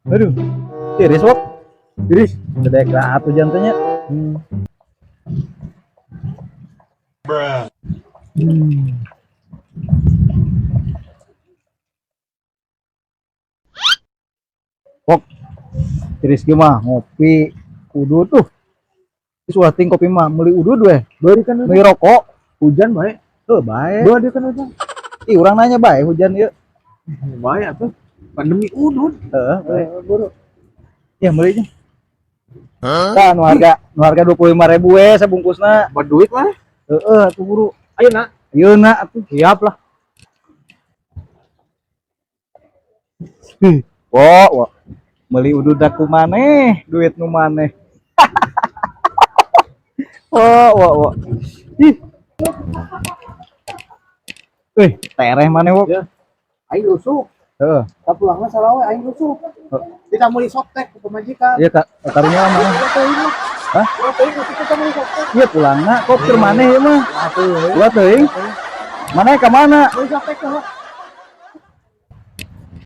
Aduh, tiris wok. Tiris, gede ke atuh jantanya. Wok, tiris gimana? Ngopi, kudu tuh. Suating kopi mah, beli udud weh. Beri kan Beli rokok. hujan baik. Baik. Dua dia kan hujan. Ih, orang nanya baik hujan ya. Baik tuh. Pandemi udut. Baik. Buru. Ya belinya. Kan nu harga 25.000 sebungkusna. Buat duit mah. Tuh buru. Ayo nak. Ayo nak atuh. Siap lah. Wo. Beli udud aku maneh, duit nu maneh. Wo. Ih. Tereh maneh wok. Ya. Aing rusuk. Heeh. Kapulangna salawe aing rusuk. Kita meuli soptek ke pemajikan. Iya kak, karunya mana? Hah? Kita meuli soptek. Iya pulangna, kok keur maneh ieu mah? Dua teuing. Mana ka mana? Meuli soptek tuh.